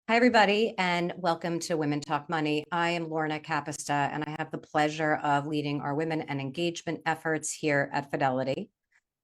Hi, everybody, and welcome to Women Talk Money. I am Lorna Capista, and I have the pleasure of leading our women and engagement efforts here at Fidelity.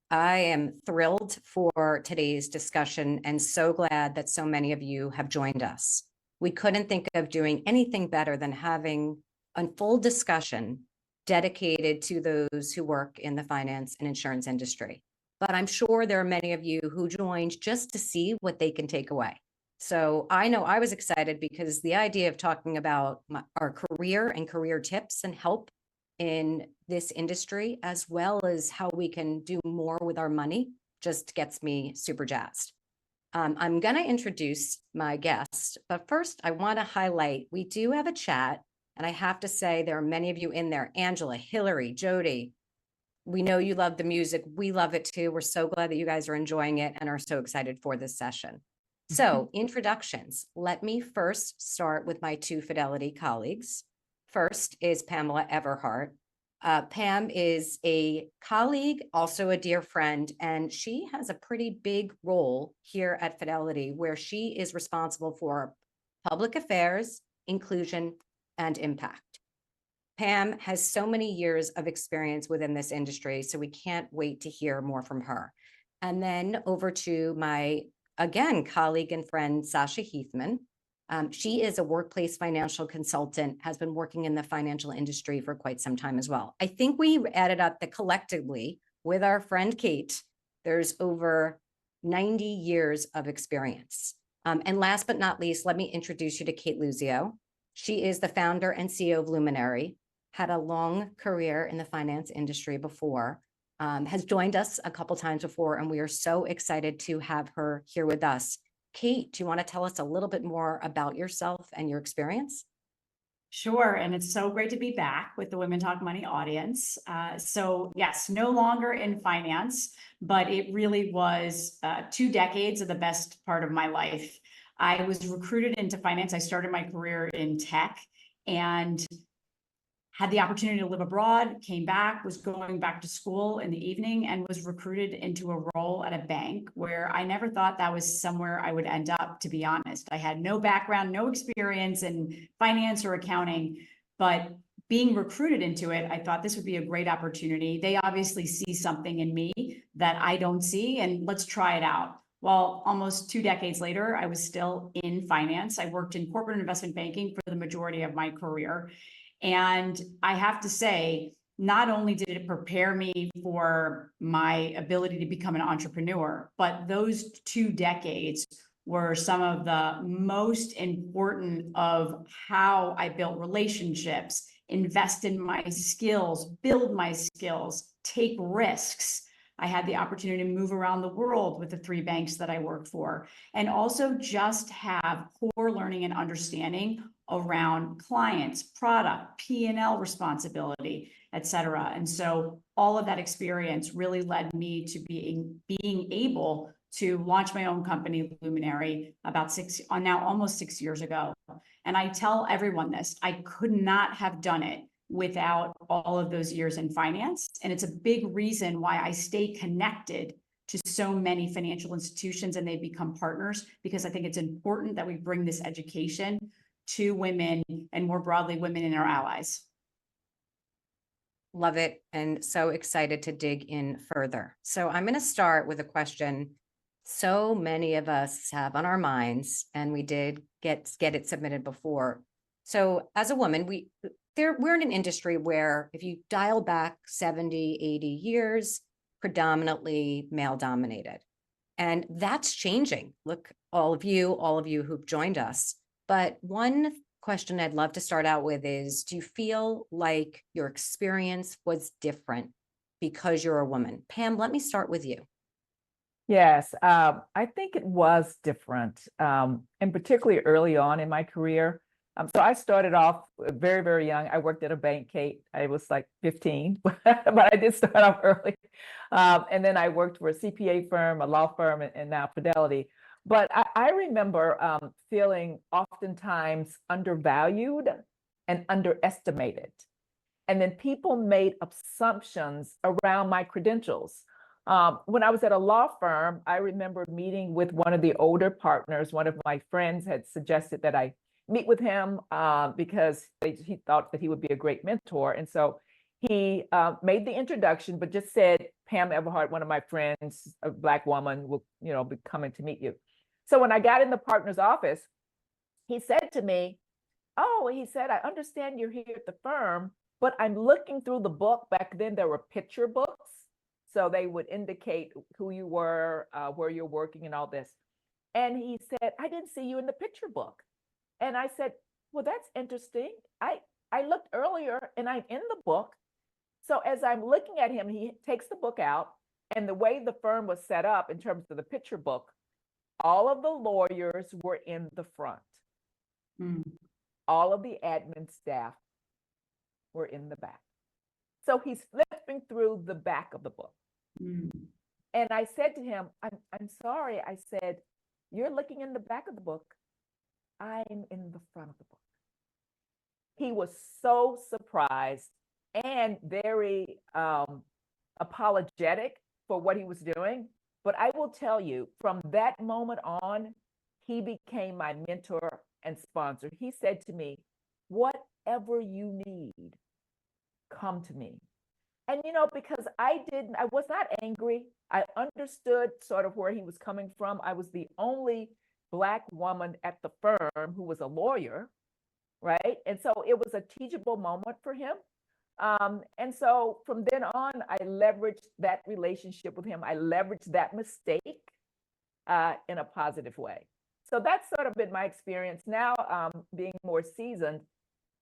I am thrilled for today's discussion and so glad that so many of you have joined us. We couldn't think of doing anything better than having a full discussion dedicated to those who work in the finance and insurance industry. But I'm sure there are many of you who joined just to see what they can take away. So I know I was excited because the idea of talking about our career and career tips and help in this industry, as well as how we can do more with our money, just gets me super jazzed. I'm going to introduce my guest, but first I want to highlight, we do have a chat, and I have to say there are many of you in there. Angela, Hillary, Jody, we know you love the music. We love it too. We're so glad that you guys are enjoying it and are so excited for this session. So introductions. Let me first start with my two Fidelity colleagues. First is Pamela Everhart. Pam is a colleague, also a dear friend, and she has a pretty big role here at Fidelity where she is responsible for public affairs, inclusion, and impact. Pam has so many years of experience within this industry, so we can't wait to hear more from her. And then over to my, again, colleague and friend, Sasha Heathman. She is a workplace financial consultant, has been working in the financial industry for quite some time as well. I think we added up that collectively with our friend Cate, there's over 90 years of experience. And last but not least, let me introduce you to Cate Luzio. She is the founder and CEO of Luminary, had a long career in the finance industry before, has joined us a couple times before, and we are so excited to have her here with us. Cate, do you want to tell us a little bit more about yourself and your experience? Sure, and it's so great to be back with the Women Talk Money audience. So yes, no longer in finance, but it really was 2 decades of the best part of my life. I was recruited into finance. I started my career in tech and had the opportunity to live abroad, came back, was going back to school in the evening, and was recruited into a role at a bank where I never thought that was somewhere I would end up, to be honest. I had no background, no experience in finance or accounting, but being recruited into it, I thought this would be a great opportunity. They obviously see something in me that I don't see, and let's try it out. Well, almost 2 decades later, I was still in finance. I worked in corporate investment banking for the majority of my career. And I have to say, not only did it prepare me for my ability to become an entrepreneur, but those 2 decades were some of the most important of how I built relationships, invest in my skills, build my skills, take risks. I had the opportunity to move around the world with the 3 banks that I worked for, and also just have core learning and understanding around clients, product, P&L responsibility, et cetera. And so all of that experience really led me to being able to launch my own company, Luminary, now almost 6 years ago. And I tell everyone this, I could not have done it without all of those years in finance. And it's a big reason why I stay connected to so many financial institutions and they become partners, because I think it's important that we bring this education to women and more broadly, women and our allies. Love it. And so excited to dig in further. So I'm going to start with a question so many of us have on our minds, and we did get it submitted before. So as a woman, we're in an industry where if you dial back 70, 80 years, predominantly male dominated. And that's changing. Look, all of you who've joined us. But one question I'd love to start out with is, do you feel like your experience was different because you're a woman? Pam, let me start with you. Yes, I think it was different, and particularly early on in my career. So I started off very, very young. I worked at a bank, Cate. I was like 15, but I did start off early. And then I worked for a CPA firm, a law firm, and now Fidelity. But I remember feeling oftentimes undervalued and underestimated. And then people made assumptions around my credentials. When I was at a law firm, I remember meeting with one of the older partners. One of my friends had suggested that I meet with him because he thought that he would be a great mentor. And so he made the introduction, but just said, Pam Everhart, one of my friends, a Black woman, will be coming to meet you. So when I got in the partner's office, he said to me, oh, he said, I understand you're here at the firm, but I'm looking through the book. Back then, there were picture books. So they would indicate who you were, where you're working and all this. And he said, I didn't see you in the picture book. And I said, well, that's interesting. I looked earlier and I'm in the book. So as I'm looking at him, he takes the book out, and the way the firm was set up in terms of the picture book, all of the lawyers were in the front. Mm. All of the admin staff were in the back. So he's flipping through the back of the book. Mm. And I said to him, I'm sorry. I said, you're looking in the back of the book. I'm in the front of the book. He was so surprised and very apologetic for what he was doing. But I will tell you, from that moment on, he became my mentor and sponsor. He said to me, whatever you need, come to me. And, because I was not angry. I understood sort of where he was coming from. I was the only Black woman at the firm who was a lawyer, right? And so it was a teachable moment for him. And so from then on, I leveraged that relationship with him. I leveraged that mistake in a positive way. So that's sort of been my experience. Now, being more seasoned,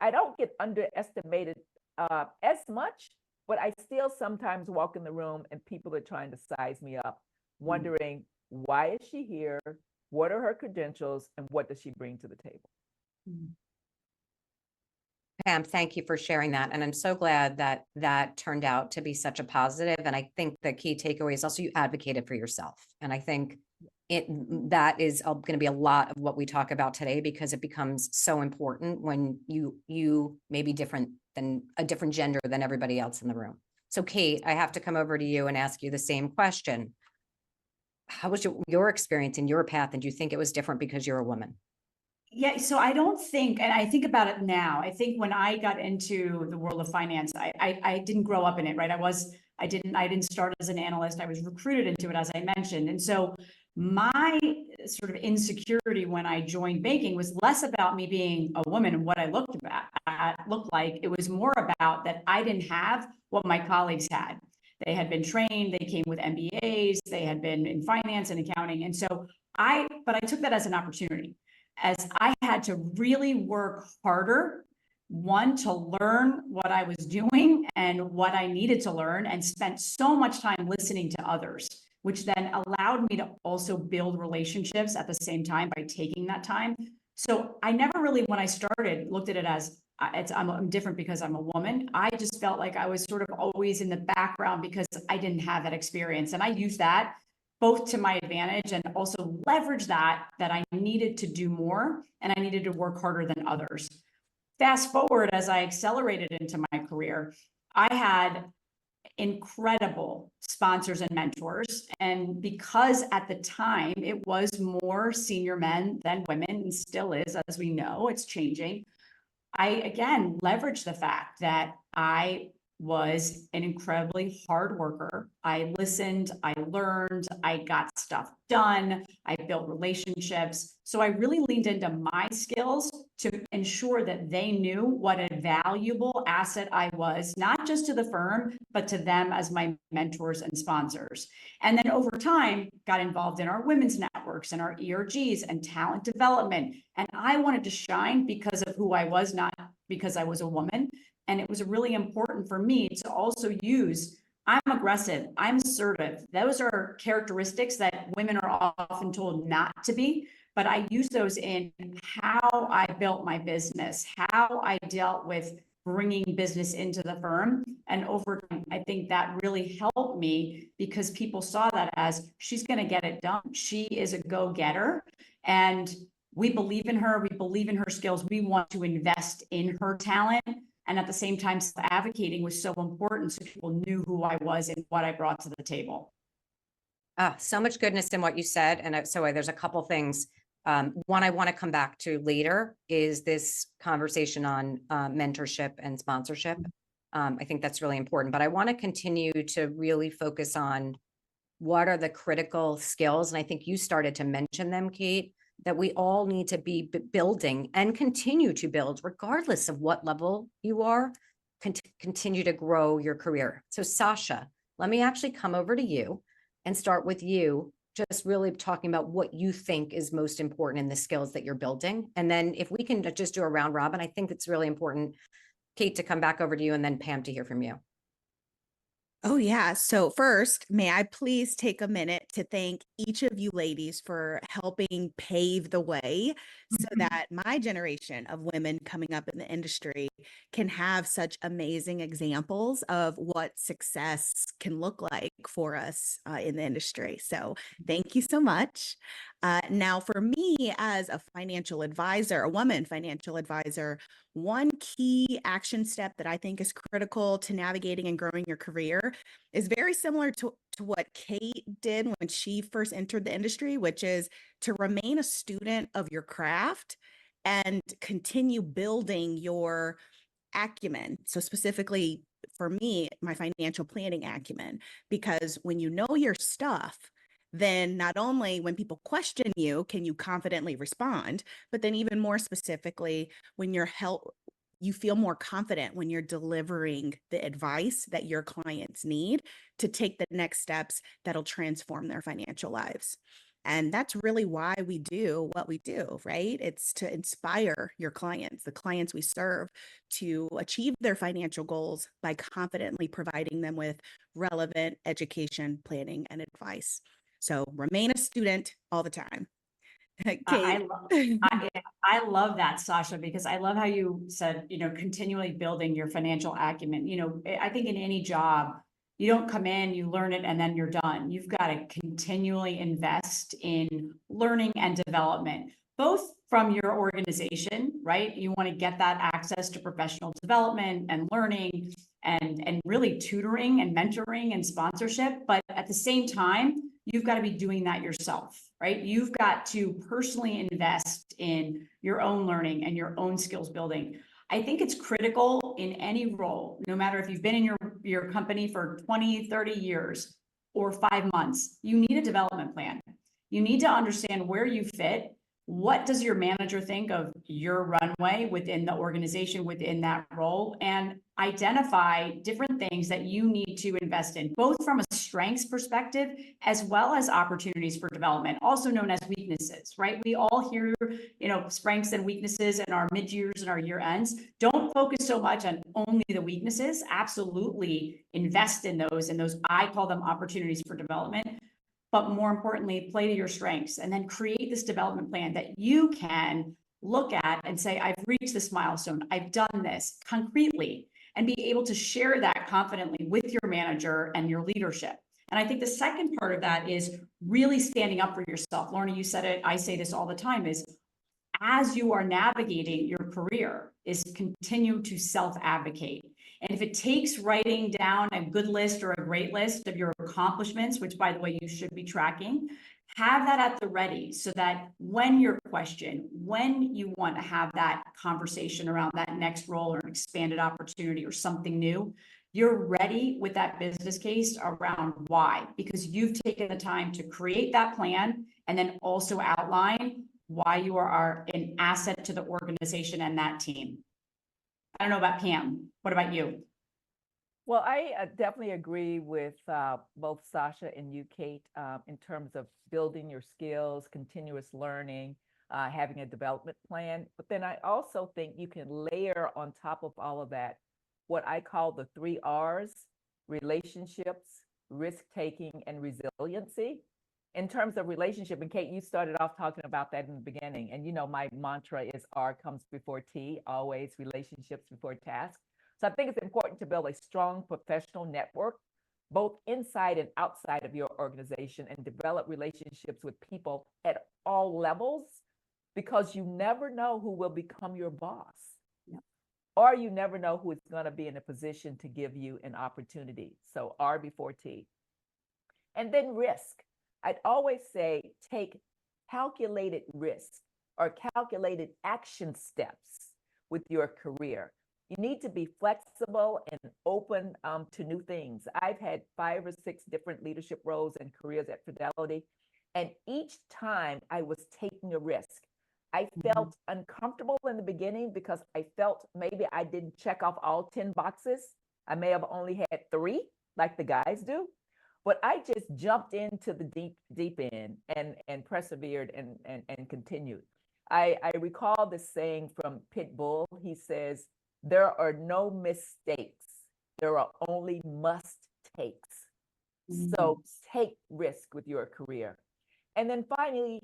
I don't get underestimated as much, but I still sometimes walk in the room and people are trying to size me up, wondering, why is she here? What are her credentials? And what does she bring to the table? Pam, thank you for sharing that. And I'm so glad that that turned out to be such a positive. And I think the key takeaway is also you advocated for yourself. And I think that is going to be a lot of what we talk about today, because it becomes so important when you may be different than a different gender than everybody else in the room. So Cate, I have to come over to you and ask you the same question. How was your experience in your path? And do you think it was different because you're a woman? Yeah, so I don't think, and I think about it now, I think when I got into the world of finance, I didn't grow up in it, right? I didn't start as an analyst. I was recruited into it, as I mentioned. And so my sort of insecurity when I joined banking was less about me being a woman and what I looked like. It was more about that I didn't have what my colleagues had. They had been trained, they came with MBAs, they had been in finance and accounting. And so but I took that as an opportunity, as I had to really work harder, one, to learn what I was doing and what I needed to learn, and spent so much time listening to others, which then allowed me to also build relationships at the same time by taking that time. So I never really, when I started, looked at it as I'm different because I'm a woman. I just felt like I was sort of always in the background because I didn't have that experience. And I used that both to my advantage and also leverage that I needed to do more and I needed to work harder than others. Fast forward, as I accelerated into my career, I had incredible sponsors and mentors. And because at the time it was more senior men than women, and still is, as we know, it's changing. I, again, leveraged the fact that I was an incredibly hard worker. I listened, I learned, I got stuff done, I built relationships. So I really leaned into my skills to ensure that they knew what a valuable asset I was, not just to the firm, but to them as my mentors and sponsors. And then over time, got involved in our women's networks and our ERGs and talent development. And I wanted to shine because of who I was, not because I was a woman. And it was really important for me to also use, I'm aggressive, I'm assertive. Those are characteristics that women are often told not to be, but I use those in how I built my business, how I dealt with bringing business into the firm. And over time, I think that really helped me because people saw that as, she's going to get it done. She is a go-getter. And we believe in her. We believe in her skills. We want to invest in her talent. And at the same time, advocating was so important so people knew who I was and what I brought to the table. So much goodness in what you said. And there's a couple things. One I want to come back to later is this conversation on mentorship and sponsorship. I think that's really important, but I want to continue to really focus on what are the critical skills. And I think you started to mention them, Cate, that we all need to be building and continue to build, regardless of what level you are, continue to grow your career. So Sasha, let me actually come over to you and start with you, just really talking about what you think is most important in the skills that you're building. And then if we can just do a round robin, I think it's really important, Cate, to come back over to you, and then Pam to hear from you. Oh, yeah. So first, may I please take a minute to thank each of you ladies for helping pave the way so that my generation of women coming up in the industry can have such amazing examples of what success can look like for us in the industry. So thank you so much. Now, for me as a financial advisor, a woman financial advisor, one key action step that I think is critical to navigating and growing your career is very similar to what Cate did when she first entered the industry, which is to remain a student of your craft and continue building your acumen. So specifically for me, my financial planning acumen, because when you know your stuff, then not only when people question you, can you confidently respond, but then even more specifically, when you feel more confident when you're delivering the advice that your clients need to take the next steps that'll transform their financial lives. And that's really why we do what we do, right? It's to inspire your clients, the clients we serve, to achieve their financial goals by confidently providing them with relevant education, planning, and advice. So remain a student all the time. Cate. I love that, Sasha, because I love how you said, continually building your financial acumen. I think in any job, you don't come in, you learn it, and then you're done. You've got to continually invest in learning and development, both from your organization, right? You want to get that access to professional development and learning and really tutoring and mentoring and sponsorship. But at the same time, you've got to be doing that yourself, right? You've got to personally invest in your own learning and your own skills building. I think it's critical in any role, no matter if you've been in your company for 20, 30 years or 5 months, you need a development plan. You need to understand where you fit. What does your manager think of your runway within the organization, within that role, and identify different things that you need to invest in, both from a strengths perspective, as well as opportunities for development, also known as weaknesses, right? We all hear, strengths and weaknesses in our mid-years and our year ends. Don't focus so much on only the weaknesses. Absolutely invest in those, and those, I call them opportunities for development. But more importantly, play to your strengths and then create this development plan that you can look at and say, I've reached this milestone, I've done this concretely, and be able to share that confidently with your manager and your leadership. And I think the second part of that is really standing up for yourself. Lorna, you said it, I say this all the time, is as you are navigating your career, is continue to self-advocate. And if it takes writing down a good list or a great list of your accomplishments, which by the way, you should be tracking, have that at the ready so that when you're questioned, when you want to have that conversation around that next role or an expanded opportunity or something new, you're ready with that business case around why, because you've taken the time to create that plan and then also outline why you are an asset to the organization and that team. I don't know about Pam. What about you? Well, I definitely agree with both Sasha and you, Cate, in terms of building your skills, continuous learning, having a development plan. But then I also think you can layer on top of all of that what I call the 3 R's: relationships, risk-taking, and resiliency. In terms of relationship, and Cate, you started off talking about that in the beginning. And my mantra is R comes before T, always relationships before task. So I think it's important to build a strong professional network, both inside and outside of your organization, and develop relationships with people at all levels, because you never know who will become your boss. Yeah. Or you never know who is going to be in a position to give you an opportunity. So R before T. And then risk. I'd always say take calculated risk or calculated action steps with your career. You need to be flexible and open to new things. I've had 5 or 6 different leadership roles and careers at Fidelity, and each time I was taking a risk. I felt uncomfortable in the beginning because I felt maybe I didn't check off all 10 boxes. I may have only had 3, like the guys do, but I just jumped into the deep end and persevered and continued. I recall this saying from Pitbull. He says, "There are no mistakes. There are only must takes." So take risk with your career. And then finally,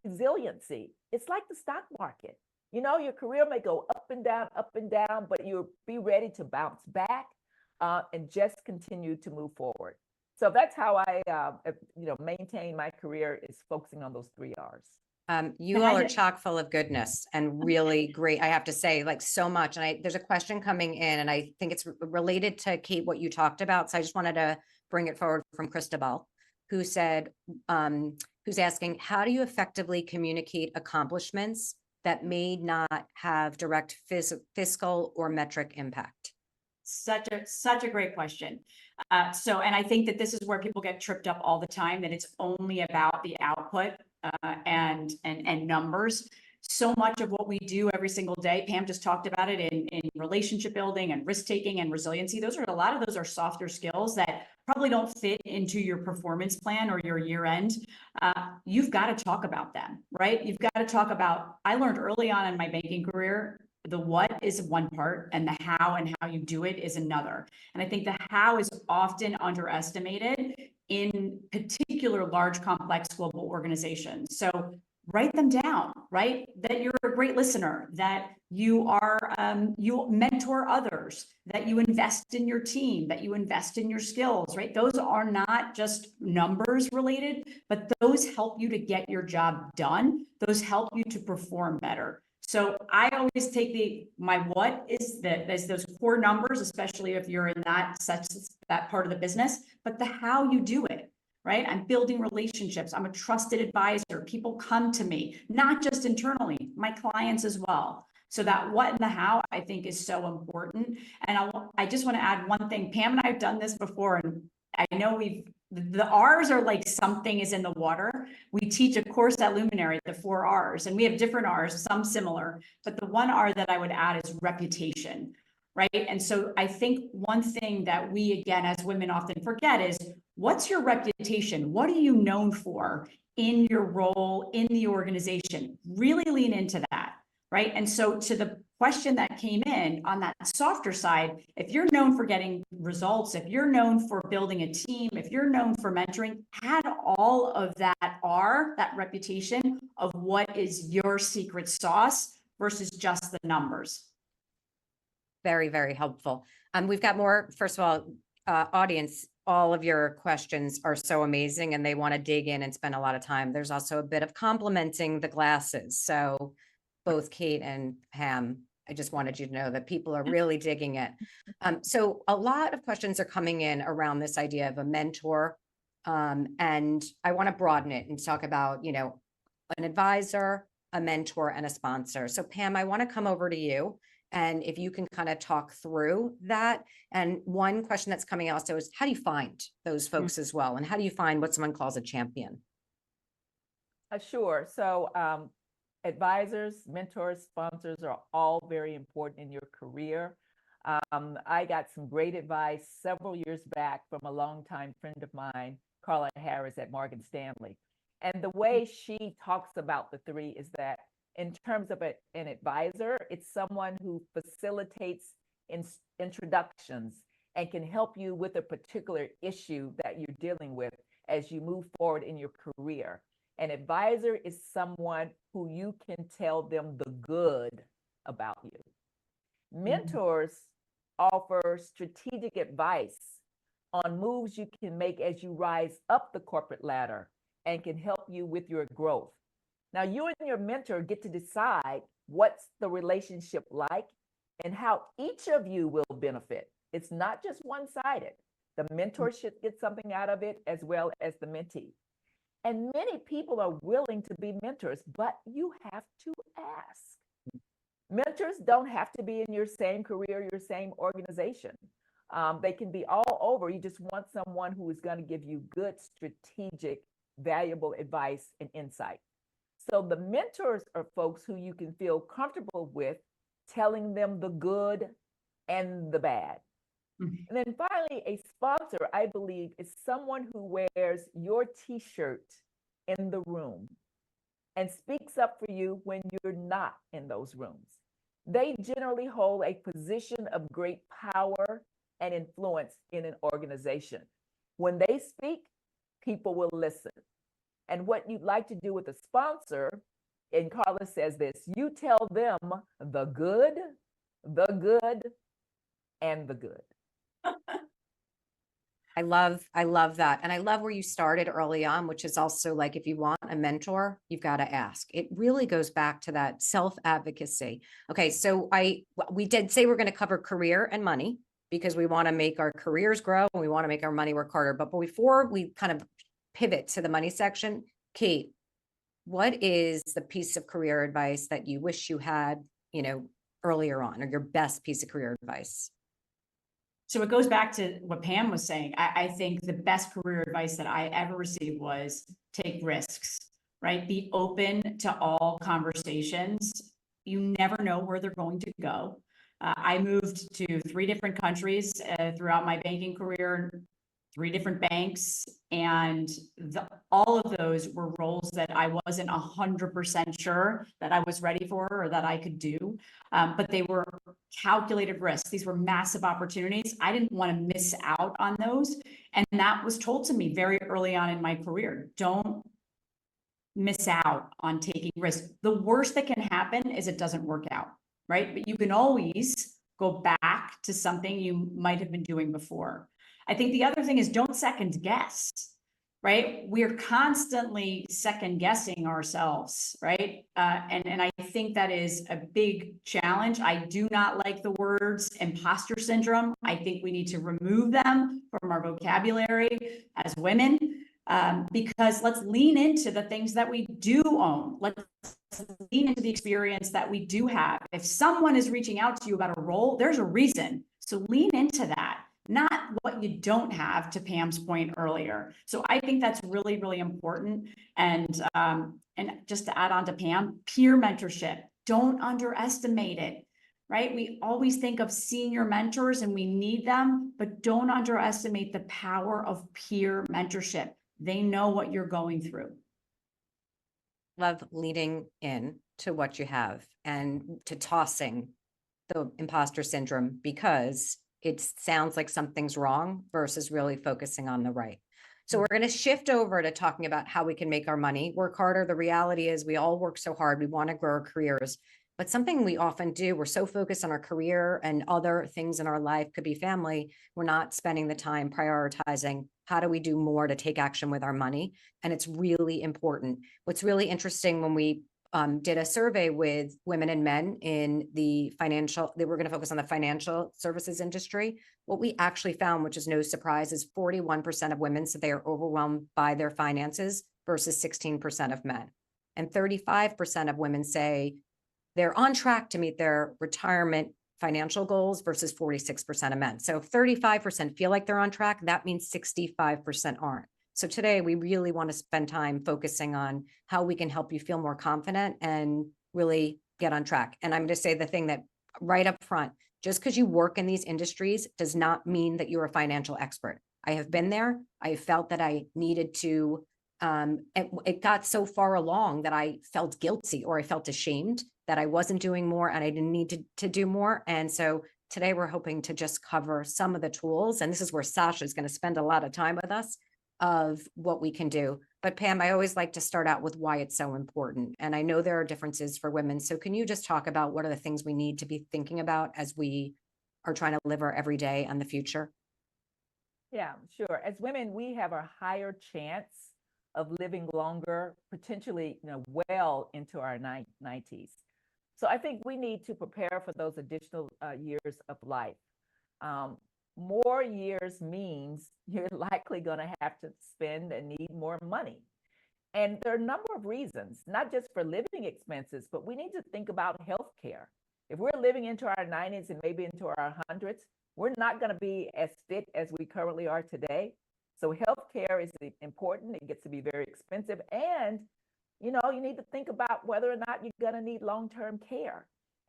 resiliency. It's like the stock market. You know, your career may go up and down, but you'll be ready to bounce back and just continue to move forward. So that's how I, maintain my career, is focusing on those 3 R's. You all are chock full of goodness and really great. I have to say, like, so much. And there's a question coming in, and I think it's related to Cate, what you talked about. So I just wanted to bring it forward from Christabel, who said, who's asking, how do you effectively communicate accomplishments that may not have direct fiscal or metric impact? Such a great question. And I think that this is where people get tripped up all the time, that it's only about the output and numbers. So much of what we do every single day, Pam just talked about it in relationship building and risk taking and resiliency. A lot of those are softer skills that probably don't fit into your performance plan or your year end. You've got to talk about them, right? You've got to talk about, I learned early on in my banking career, the what is one part and the how and how you do it is another. And I think the how is often underestimated in particular large, complex global organizations. So write them down, right? That you're a great listener, that you are, you mentor others, that you invest in your team, that you invest in your skills, right? Those are not just numbers related, but those help you to get your job done. Those help you to perform better. So I always take my what is those core numbers, especially if you're in that part of the business, but the how you do it, right? I'm building relationships. I'm a trusted advisor. People come to me, not just internally, my clients as well. So that what and the how, I think, is so important. And I just want to add one thing. Pam and I have done this before, and I know the R's are like something is in the water. We teach a course at Luminary, the 4 R's, and we have different R's, some similar, but the one R that I would add is reputation, right? And so I think one thing that we, again, as women often forget is, what's your reputation? What are you known for in your role in the organization? Really lean into that, right? And so to the question that came in on that softer side, if you're known for getting results, if you're known for building a team, if you're known for mentoring, add all of that that reputation of what is your secret sauce versus just the numbers. Very, very helpful. We've got more. First of all, audience, all of your questions are so amazing and they want to dig in and spend a lot of time. There's also a bit of complimenting the glasses. So both Cate and Pam, I just wanted you to know that people are really digging it. So a lot of questions are coming in around this idea of a mentor. And I want to broaden it and talk about, an advisor, a mentor, and a sponsor. So Pam, I want to come over to you. And if you can kind of talk through that. And one question that's coming also is, how do you find those folks as well? And how do you find what someone calls a champion? Sure. So advisors, mentors, sponsors are all very important in your career. I got some great advice several years back from a longtime friend of mine, Carla Harris at Morgan Stanley. And the way she talks about the 3 is that in terms of an advisor, it's someone who facilitates introductions and can help you with a particular issue that you're dealing with as you move forward in your career. An advisor is someone who you can tell them the good about you. Mentors offer strategic advice on moves you can make as you rise up the corporate ladder and can help you with your growth. Now, you and your mentor get to decide what's the relationship like and how each of you will benefit. It's not just one-sided. The mentor should get something out of it as well as the mentee. And many people are willing to be mentors, but you have to ask. Mentors don't have to be in your same career, your same organization. They can be all over. You just want someone who is going to give you good, strategic, valuable advice and insight. So the mentors are folks who you can feel comfortable with telling them the good and the bad. Mhm. And then finally, a sponsor, I believe, is someone who wears your t-shirt in the room and speaks up for you when you're not in those rooms. They generally hold a position of great power and influence in an organization. When they speak, people will listen. And what you'd like to do with a sponsor, and Carla says this, you tell them the good, and the good. I love that. And I love where you started early on, which is also like, if you want a mentor, you've got to ask. It really goes back to that self-advocacy. Okay. So we did say we're going to cover career and money because we want to make our careers grow and we want to make our money work harder. But before we kind of pivot to the money section, Cate, what is the piece of career advice that you wish you had, earlier on, or your best piece of career advice? So it goes back to what Pam was saying. I think the best career advice that I ever received was take risks, right? Be open to all conversations. You never know where they're going to go. I moved to 3 different countries throughout my banking career, 3 different banks, and all of those were roles that I wasn't 100% sure that I was ready for or that I could do. But they were calculated risks. These were massive opportunities. I didn't want to miss out on those. And that was told to me very early on in my career. Don't miss out on taking risks. The worst that can happen is it doesn't work out, right? But you can always go back to something you might have been doing before. I think the other thing is don't second guess, right? We're constantly second guessing ourselves, right? And I think that is a big challenge. I do not like the words imposter syndrome. I think we need to remove them from our vocabulary as women, because let's lean into the things that we do own. Let's lean into the experience that we do have. If someone is reaching out to you about a role, there's a reason. So lean into that, not what you don't have, to Pam's point earlier. So I think that's really, really important. And just to add on to Pam, peer mentorship, don't underestimate it, right? We always think of senior mentors and we need them, but don't underestimate the power of peer mentorship. They know what you're going through. Love leading in to what you have and to tossing the imposter syndrome, because it sounds like something's wrong versus really focusing on the right. So we're going to shift over to talking about how we can make our money work harder. The reality is we all work so hard. We want to grow our careers, but something we often do, we're so focused on our career and other things in our life, could be family. We're not spending the time prioritizing how do we do more to take action with our money. And it's really important. What's really interesting, when we did a survey with women and men in the financial, that we're going to focus on the financial services industry. What we actually found, which is no surprise, is 41% of women said they are overwhelmed by their finances versus 16% of men. And 35% of women say they're on track to meet their retirement financial goals versus 46% of men. So if 35% feel like they're on track, that means 65% aren't. So today we really want to spend time focusing on how we can help you feel more confident and really get on track. And I'm going to say the thing that right up front, just because you work in these industries does not mean that you're a financial expert. I have been there. I felt that I needed to, it got so far along that I felt guilty or I felt ashamed that I wasn't doing more and I didn't need to do more. And so today we're hoping to just cover some of the tools. And this is where Sasha is going to spend a lot of time with us, of what we can do. But Pam, I always like to start out with why it's so important. And I know there are differences for women. So can you just talk about what are the things we need to be thinking about as we are trying to live our everyday and the future? Yeah, sure. As women, we have a higher chance of living longer, potentially, well into our 90s. So I think we need to prepare for those additional years of life. More years means you're likely going to have to spend and need more money. And there are a number of reasons, not just for living expenses, but we need to think about healthcare. If we're living into our 90s and maybe into our 100s, we're not going to be as fit as we currently are today. So healthcare is important. It gets to be very expensive. And, you know, you need to think about whether or not you're going to need long-term care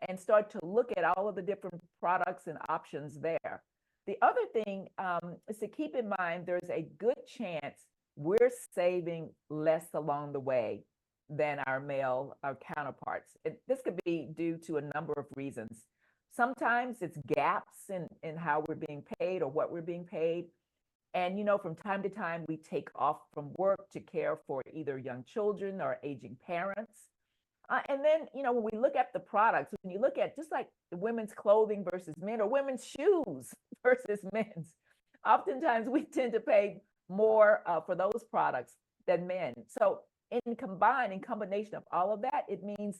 and start to look at all of the different products and options there. The other thing is to keep in mind there's a good chance we're saving less along the way than our male counterparts. This could be due to a number of reasons. Sometimes it's gaps in how we're being paid or what we're being paid. And, you know, from time to time, we take off from work to care for either young children or aging parents. And then, you know, when we look at the products, when you look at just like the women's clothing versus men or women's shoes versus men's, oftentimes we tend to pay more for those products than men. So in combination of all of that, it means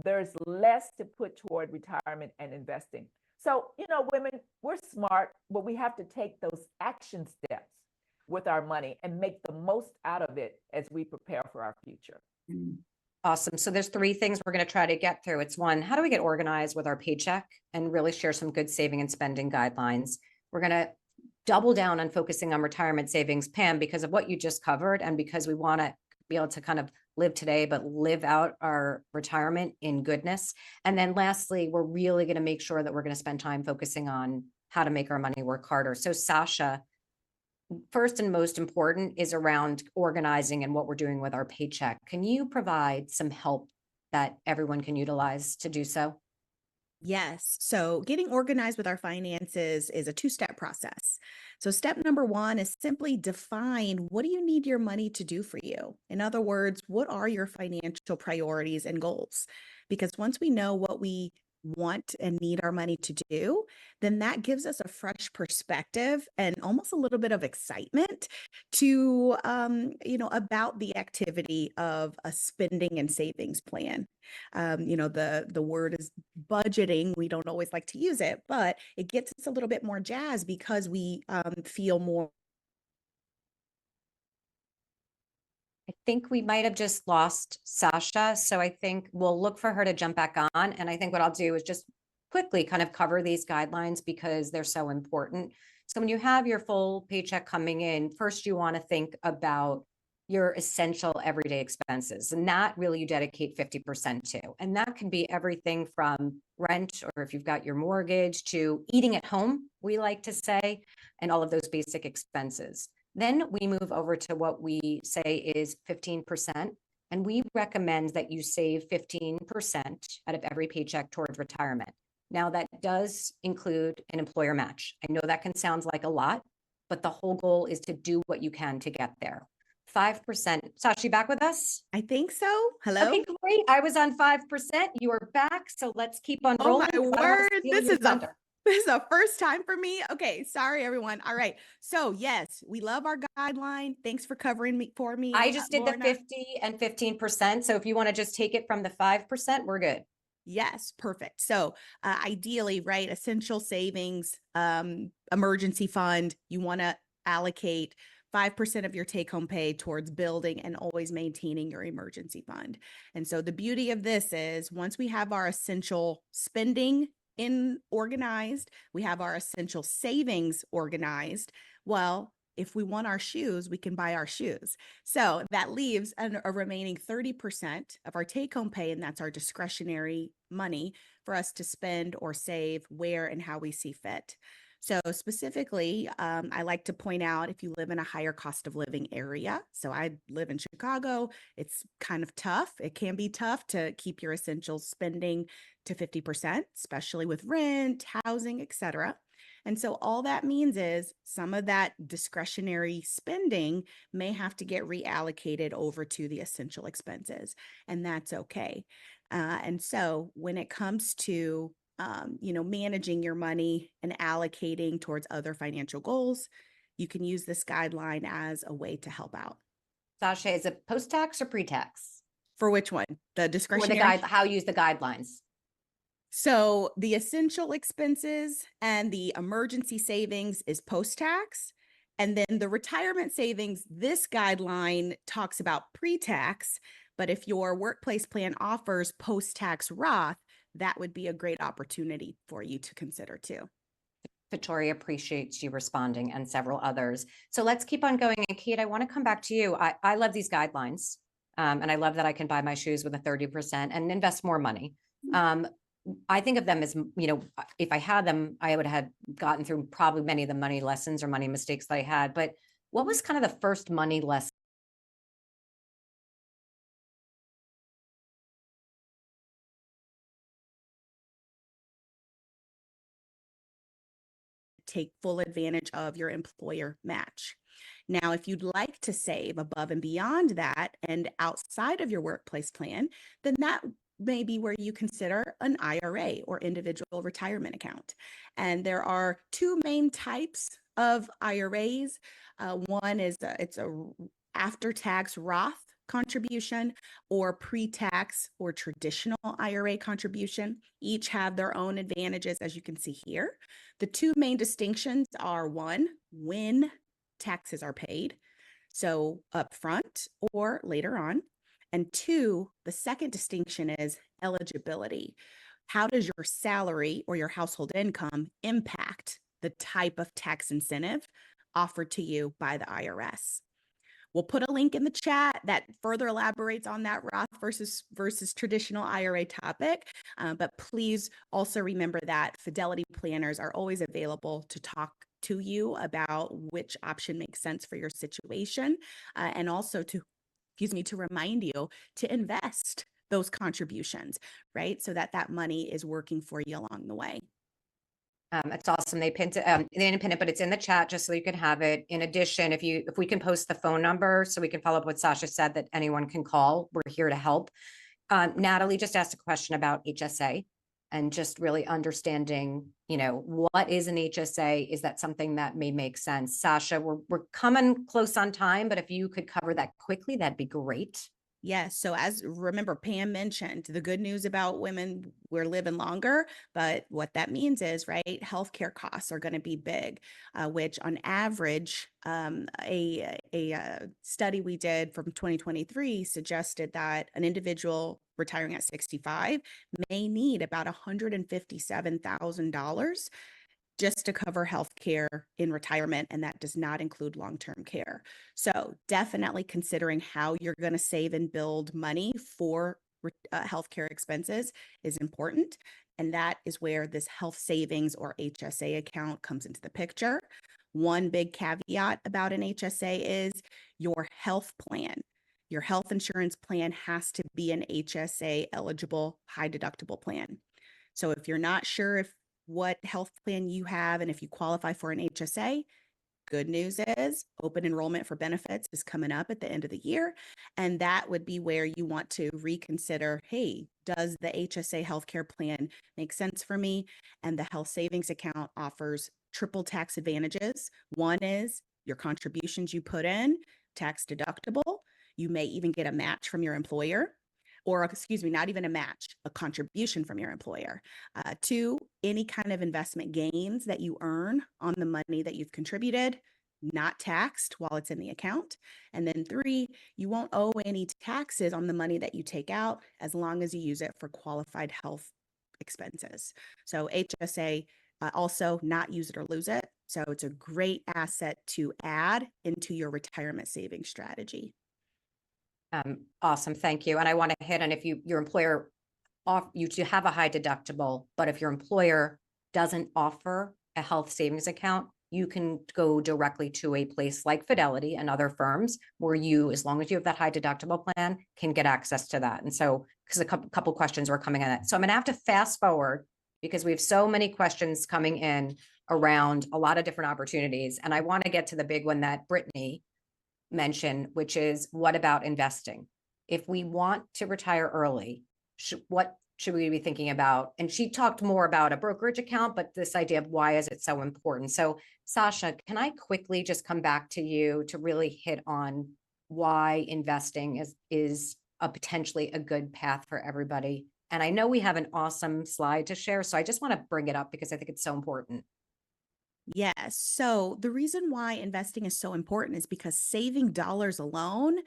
there's less to put toward retirement and investing. So, you know, women, we're smart, but we have to take those action steps with our money and make the most out of it as we prepare for our future. Awesome. So there's 3 things we're going to try to get through. It's 1, how do we get organized with our paycheck and really share some good saving and spending guidelines? We're going to double down on focusing on retirement savings, Pam, because of what you just covered and because we want to be able to kind of live today, but live out our retirement in goodness. And then lastly, we're really going to make sure that we're going to spend time focusing on how to make our money work harder. So Sasha, first and most important is around organizing and what we're doing with our paycheck. Can you provide some help that everyone can utilize to do so? Yes. So getting organized with our finances is a 2-step process. So step number 1 is simply define, what do you need your money to do for you? In other words, what are your financial priorities and goals? Because once we know what we want and need our money to do, then that gives us a fresh perspective and almost a little bit of excitement to, about the activity of a spending and savings plan. The word is budgeting. We don't always like to use it, but it gets us a little bit more jazz because we feel more. I think we might have just lost Sasha. So I think we'll look for her to jump back on. And I think what I'll do is just quickly kind of cover these guidelines because they're so important. So when you have your full paycheck coming in, first you want to think about your essential everyday expenses. And that really you dedicate 50% to. And that can be everything from rent, or if you've got your mortgage, to eating at home, we like to say, and all of those basic expenses. Then we move over to what we say is 15%. And we recommend that you save 15% out of every paycheck towards retirement. Now, that does include an employer match. I know that can sound like a lot, but the whole goal is to do what you can to get there. 5%. Sasha, you back with us? I think so. Hello? Okay, great. I was on 5%. You are back. So let's keep on Oh rolling. my 'cause I don't wanna word. steal This your is thunder. a first time for me. Okay. Sorry, everyone. All right. So yes, we love our guideline. Thanks for covering me for me. I just did the Lorna. 50 and 15%. So if you want to just take it from the 5%, we're good. Yes, perfect. So ideally, right, essential savings, emergency fund, you want to allocate 5% of your take-home pay towards building and always maintaining your emergency fund. And so the beauty of this is once we have our essential spending organized, we have our essential savings organized. Well, if we want our shoes, we can buy our shoes. So that leaves a remaining 30% of our take-home pay, and that's our discretionary money for us to spend or save where and how we see fit. So specifically, I like to point out if you live in a higher cost of living area. So I live in Chicago. It's kind of tough. It can be tough to keep your essential spending to 50%, especially with rent, housing, etc. And so all that means is some of that discretionary spending may have to get reallocated over to the essential expenses, and that's okay. And so when it comes to managing your money and allocating towards other financial goals, you can use this guideline as a way to help out. Sasha, is it post-tax or pre-tax? For which one? The Or discretionary? how you use the guidelines? So the essential expenses and the emergency savings is post-tax, And then the retirement savings, this guideline talks about pre-tax, but if your workplace plan offers post-tax Roth, that would be a great opportunity for you to consider too. Victoria appreciates you responding and several others. So let's keep on going. And Cate, I want to come back to you. I love these guidelines. And I love that I can buy my shoes with a 30% and invest more money. I think of them as, if I had them, I would have gotten through probably many of the money lessons or money mistakes that I had. But what was kind of the first money lesson? Take full advantage of your employer match. Now, if you'd like to save above and beyond that and outside of your workplace plan, then that may be where you consider an IRA or individual retirement account. And there are two main types of IRAs. One is it's a after-tax Roth contribution or pre-tax or traditional IRA contribution. Each have their own advantages, as you can see here. The two main distinctions are one, when taxes are paid, so upfront or later on. And two, the second distinction is eligibility. How does your salary or your household income impact the type of tax incentive offered to you by the IRS? We'll put a link in the chat that further elaborates on that Roth versus traditional IRA topic. But please also remember that Fidelity planners are always available to talk to you about which option makes sense for your situation, and also to remind you to invest those contributions, right? So that that money is working for you along the way. It's awesome. They pinned it, they didn't pin it, but it's in the chat just so you can have it. In addition, if we can post the phone number so we can follow up what Sasha said that anyone can call, we're here to help. Natalie just asked a question about HSA and just really understanding, what is an HSA? Is that something that may make sense? Sasha, we're coming close on time, but if you could cover that quickly, that'd be great. Yes. So remember, Pam mentioned the good news about women, we're living longer, but what that means is, right, healthcare costs are going to be big, which on average, a study we did from 2023 suggested that an individual retiring at 65 may need about $157,000 just to cover healthcare in retirement, and that does not include long-term care. So definitely considering how you're going to save and build money for healthcare expenses is important. And that is where this health savings or HSA account comes into the picture. One big caveat about an HSA is your health plan. Your health insurance plan has to be an HSA eligible high deductible plan. So if you're not sure what health plan you have and if you qualify for an HSA, good news is open enrollment for benefits is coming up at the end of the year. And that would be where you want to reconsider, hey, does the HSA healthcare plan make sense for me? And the health savings account offers triple tax advantages. One is your contributions you put in, tax deductible. You may even get a match from your employer. Or excuse me, not even a match, a contribution from your employer. Two, any kind of investment gains that you earn on the money that you've contributed, not taxed while it's in the account. And then three, you won't owe any taxes on the money that you take out as long as you use it for qualified health expenses. So HSA, also not use it or lose it. So it's a great asset to add into your retirement savings strategy. Awesome. Thank you. And I want to hit on if your employer you to have a high deductible, but if your employer doesn't offer a health savings account, you can go directly to a place like Fidelity and other firms where you, as long as you have that high deductible plan, can get access to that. And so, because a couple questions were coming on that. So I'm going to have to fast forward because we have so many questions coming in around a lot of different opportunities. And I want to get to the big one that Brittany mention, which is what about investing? If we want to retire early, what should we be thinking about? And she talked more about a brokerage account, but this idea of why is it so important? So Sasha, can I quickly just come back to you to really hit on why investing is a potentially a good path for everybody? And I know we have an awesome slide to share, so I just want to bring it up because I think it's so important. Yes. So the reason why investing is so important is because saving dollars alone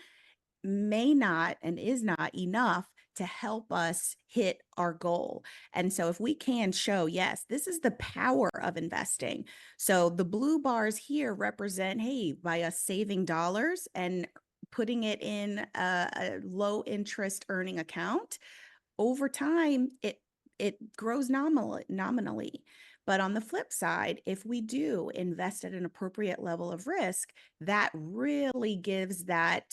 may not and is not enough to help us hit our goal. And so if we can show, yes, this is the power of investing. So the blue bars here represent, hey, by us saving dollars and putting it in a low interest earning account, over time it grows nominally. But on the flip side, if we do invest at an appropriate level of risk, that really gives that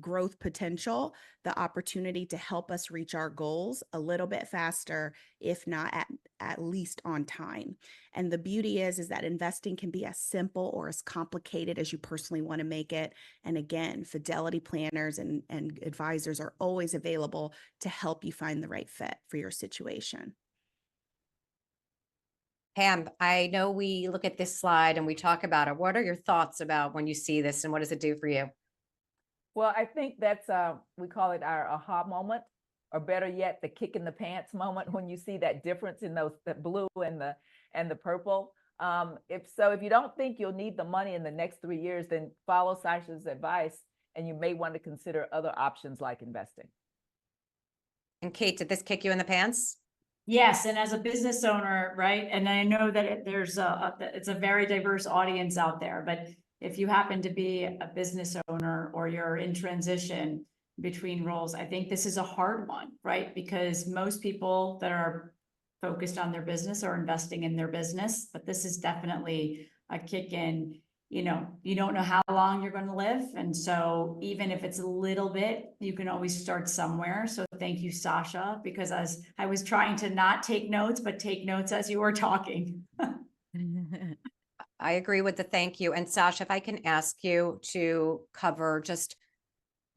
growth potential the opportunity to help us reach our goals a little bit faster, if not at least on time. And the beauty is that investing can be as simple or as complicated as you personally want to make it. And again, Fidelity planners and advisors are always available to help you find the right fit for your situation. Pam, I know we look at this slide and we talk about it. What are your thoughts about when you see this and what does it do for you? Well, I think that's we call it our aha moment, or better yet, the kick in the pants moment when you see that difference in those, the blue and the purple. If you don't think you'll need the money in the next 3 years, then follow Sasha's advice, and you may want to consider other options like investing. And Kate, did this kick you in the pants? Yes, and as a business owner, right? And I know that it's a very diverse audience out there, but if you happen to be a business owner or you're in transition between roles, I think this is a hard one, right? Because most people that are focused on their business are investing in their business, but this is definitely a kick in. You don't know how long you're going to live. And so even if it's a little bit, you can always start somewhere. So thank you, Sasha, because as I was trying to not take notes, but take notes as you were talking. I agree with the thank you. And Sasha, if I can ask you to cover just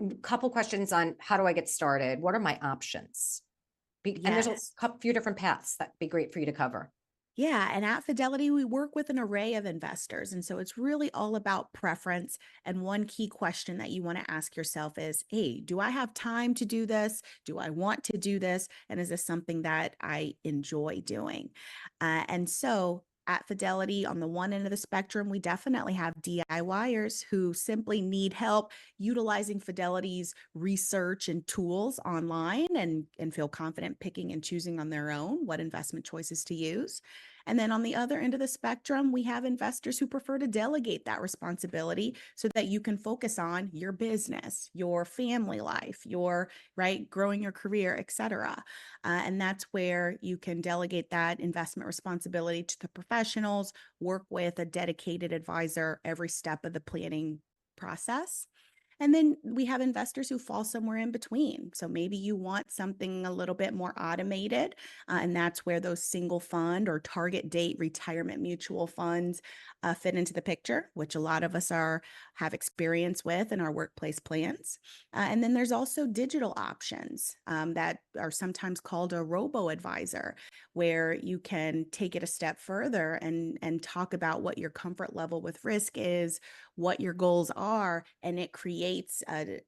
a couple questions on how do I get started? What are my options? And there's a few different paths that'd be great for you to cover. Yeah, and at Fidelity, we work with an array of investors. And so it's really all about preference. And one key question that you want to ask yourself is, hey, do I have time to do this? Do I want to do this? And is this something that I enjoy doing? And so at Fidelity, on the one end of the spectrum, we definitely have DIYers who simply need help utilizing Fidelity's research and tools online and feel confident picking and choosing on their own what investment choices to use. And then on the other end of the spectrum, we have investors who prefer to delegate that responsibility so that you can focus on your business, your family life, growing your career, et cetera. And that's where you can delegate that investment responsibility to the professionals, work with a dedicated advisor every step of the planning process. And then we have investors who fall somewhere in between. So maybe you want something a little bit more automated, and that's where those single fund or target date retirement mutual funds fit into the picture, which a lot of us have experience with in our workplace plans. And then there's also digital options that are sometimes called a robo-advisor, where you can take it a step further and talk about what your comfort level with risk is, what your goals are, and it creates a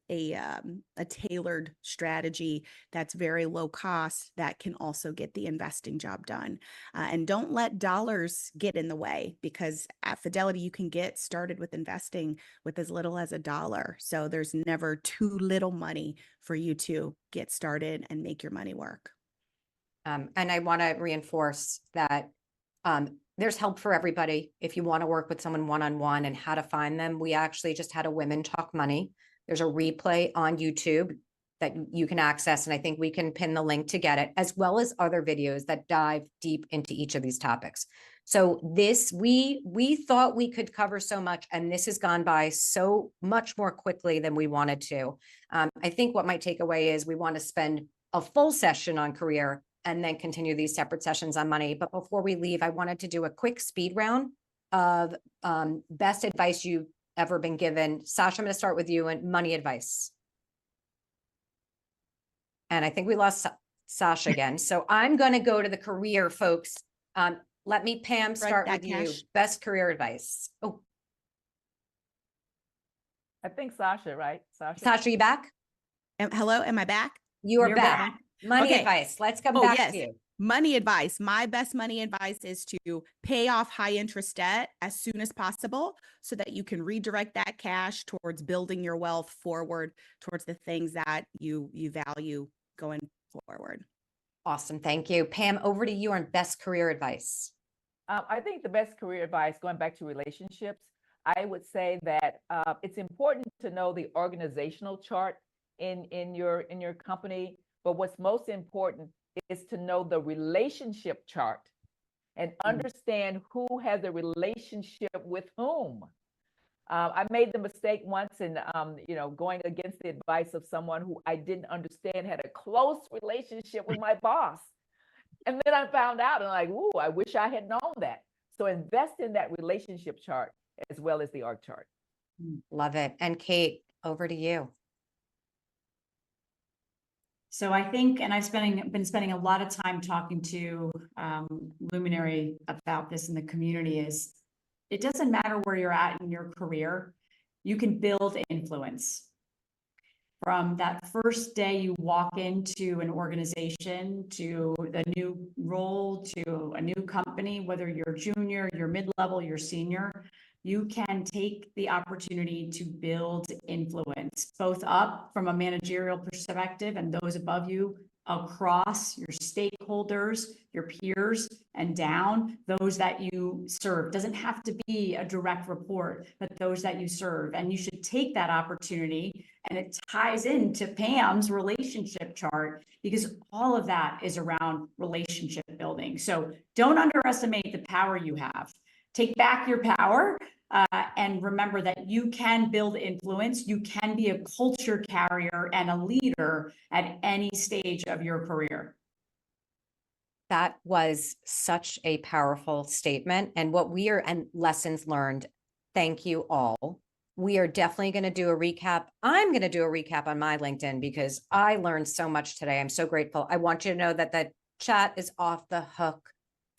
tailored strategy that's very low cost that can also get the investing job done. And don't let dollars get in the way, because at Fidelity, you can get started with investing with as little as $1. So there's never too little money for you to get started and make your money work. And I want to reinforce that there's help for everybody. If you want to work with someone one-on-one and how to find them, we actually just had a Women Talk Money. There's a replay on YouTube that you can access. And I think we can pin the link to get it, as well as other videos that dive deep into each of these topics. So we thought we could cover so much, and this has gone by so much more quickly than we wanted to. I think what my takeaway is we want to spend a full session on career and then continue these separate sessions on money. But before we leave, I wanted to do a quick speed round of best advice you've ever been given. Sasha, I'm going to start with you and money advice. And I think we lost Sasha again. So I'm going to go to the career folks. Let me, Pam, start with you. Best career advice. Oh, I think Sasha, right? Sasha, you back? Hello, am I back? You are You're back. Money Okay. advice. Let's come back to you. money advice. My best money advice is to pay off high interest debt as soon as possible so that you can redirect that cash towards building your wealth forward towards the things that you value going forward. Awesome. Thank you. Pam, over to you on best career advice. I think the best career advice, going back to relationships, I would say that it's important to know the organizational chart in your company, but what's most important is to know the relationship chart and understand who has a relationship with whom. I made the mistake once in, going against the advice of someone who I didn't understand had a close relationship with my boss. And then I found out and I'm like, ooh, I wish I had known that. So invest in that relationship chart as well as the org chart. Love it. And Cate, over to you. So I think, and I've been spending a lot of time talking to Luminary about this in the community, is it doesn't matter where you're at in your career, you can build influence. From that first day you walk into an organization, to the new role, to a new company, whether you're junior, you're mid-level, you're senior, you can take the opportunity to build influence, both up from a managerial perspective and those above you, across your stakeholders, your peers, and down, those that you serve. Doesn't have to be a direct report, but those that you serve. And you should take that opportunity, and it ties into Pam's relationship chart, because all of that is around relationship building. So don't underestimate the power you have. Take back your power, and remember that you can build influence. You can be a culture carrier and a leader at any stage of your career. That was such a powerful statement. And and lessons learned. Thank you all. We are definitely going to do a recap. I'm going to do a recap on my LinkedIn because I learned so much today. I'm so grateful. I want you to know that the chat is off the hook,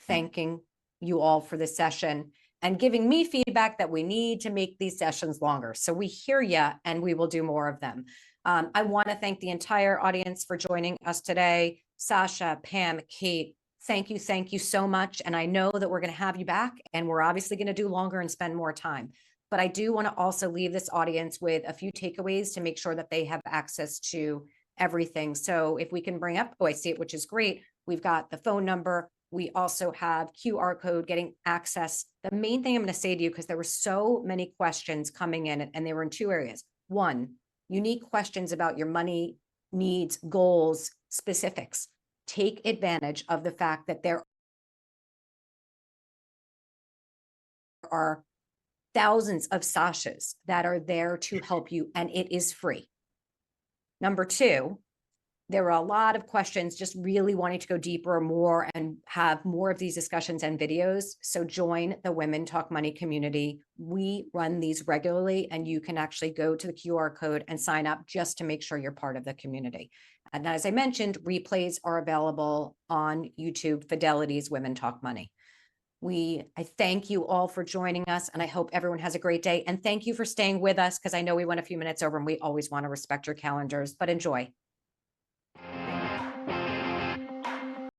thanking you all for this session and giving me feedback that we need to make these sessions longer. So we hear you, and we will do more of them. I want to thank the entire audience for joining us today. Sasha, Pam, Cate, thank you so much. And I know that we're going to have you back, and we're obviously going to do longer and spend more time. But I do want to also leave this audience with a few takeaways to make sure that they have access to everything. So if we can bring up, oh, I see it, which is great. We've got the phone number. We also have QR code, getting access. The main thing I'm going to say to you, because there were so many questions coming in, and they were in two areas. One, unique questions about your money needs, goals, specifics. Take advantage of the fact that there are thousands of Sashas that are there to help you, and it is free. Number two, there were a lot of questions just really wanting to go deeper, more, and have more of these discussions and videos. So join the Women Talk Money community. We run these regularly, and you can actually go to the QR code and sign up just to make sure you're part of the community. And as I mentioned, replays are available on YouTube, Fidelity's Women Talk Money. I thank you all for joining us, and I hope everyone has a great day. And thank you for staying with us, because I know we went a few minutes over, and we always want to respect your calendars, but enjoy.